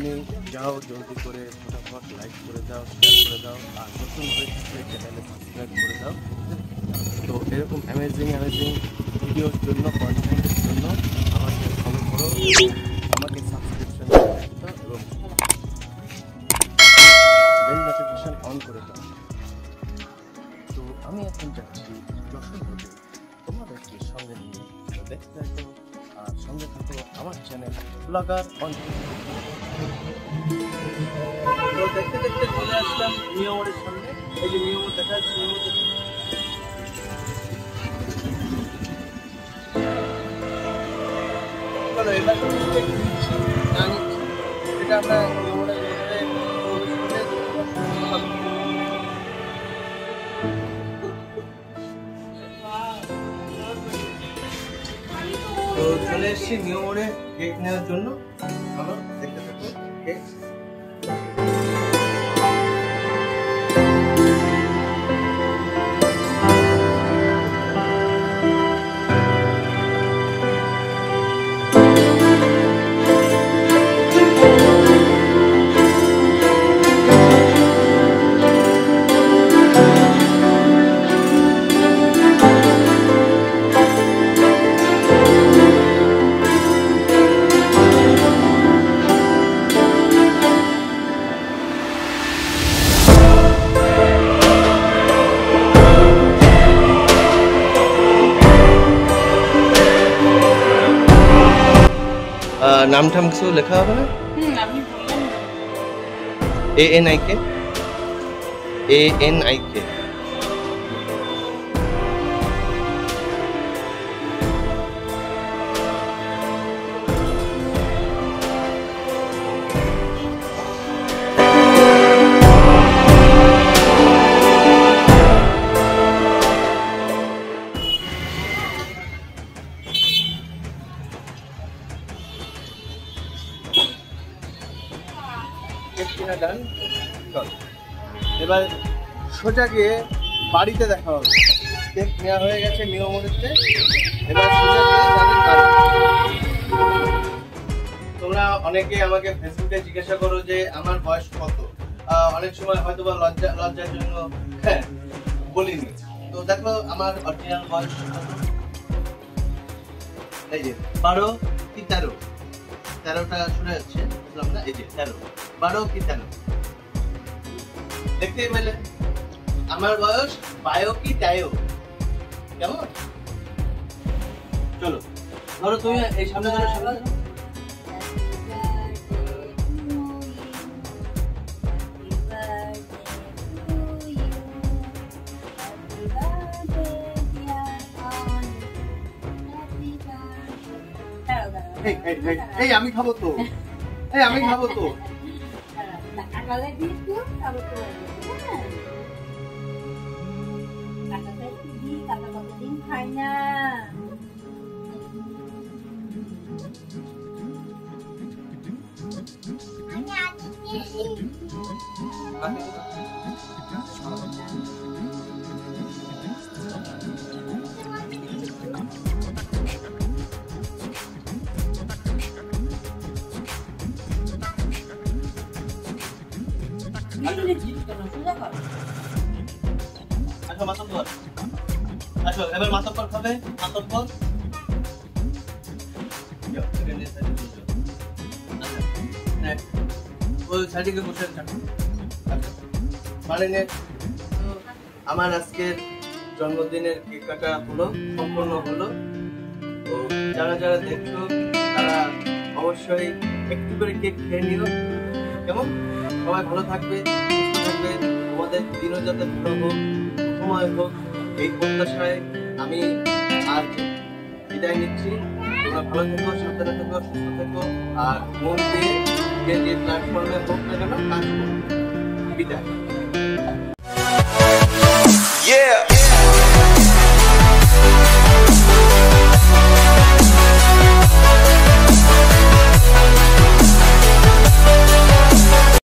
তুমি যাও জলদি করে ফটাফট লাইক করে দাও, শেয়ার করে দাও, আর নতুন হয়ে থাকলে চ্যানেলে সাবস্ক্রাইব করে দাও। তো এরকম অ্যামেজিং ভিডিওর জন্য, কন্টেন্টের জন্য আমাকে ফলো করো, আমাকে সাবস্ক্রিপশন করে দাও এবং বেল নোটিফিকেশন অন করে দাও। তো আমি এখন যাচ্ছি যশোর রোডে তোমাদেরকে সঙ্গে নিয়ে। তো দেখতে থাকো আর সঙ্গে থাকো আমার চ্যানেল ব্লগার অন। তো দেখতে দেখতে চলে আসলাম নিউ মোড়ের সামনে। এই যে নিউ মোড় দেখা যাচ্ছে, নিউ মোড় এবার এটা আমরা নিউ মোড়ের তো চলে এসেছি নিউ মোড়ে কেক নেওয়ার জন্য। চলো দেখতে থাকো কেক। নাম টাম কিছু লেখা হবে না? ANIK এবার সোজা গিয়ে বাড়িতে দেখা হবে। কেক নেওয়া হয়ে গেছে নিউ মোড়েতে, এবার সোজা গিয়ে যাদের বাড়ি। তোমরা অনেকে আমাকে ফেসবুকে জিজ্ঞাসা করো যে আমার বয়স কত। অনেক সময় হয়তো বা লজ্জার জন্য বলিনি। তো দেখো আমার অরিজিনাল বয়স কত, এই যে 12 কি 13। 13টা শুনে যাচ্ছে, বুঝলাম না। এই যে 13, 12 কি 13 দেখতেই পেলে। আমার বয়স বায়ো কি টায়ো, কেমন? চলো ধরো তুমি এই সামনে ধরো, সামনে ধরো। এই আমি খাবো তো, আমি খাবো তো। খাই না আসো মাতব্বর, আসো এবার মাতব্বর খাবে। মাতব্বর ওই সাইডে বসে মানে আমার আজকের জন্মদিনের কেক কাটা হলো, সম্পূর্ণ হলো। তো যারা যারা দেখছো তারা অবশ্যই একটু করে কেক খেয়ে নিও, কেমন? সবাই ভালো থাকবে, সুস্থ থাকবে, আমাদের দিনও যাতে ভালো হোক, সময় হোক, এই প্রত্যাশায় আমি আজ বিদায় নিচ্ছি। তোমরা ভালো থেকো, সাবধানে থেকো, সুস্থ থেকো, আর মন দিয়ে যে প্ল্যাটফর্মে হোক না কেন কাজ করো। বিদায়।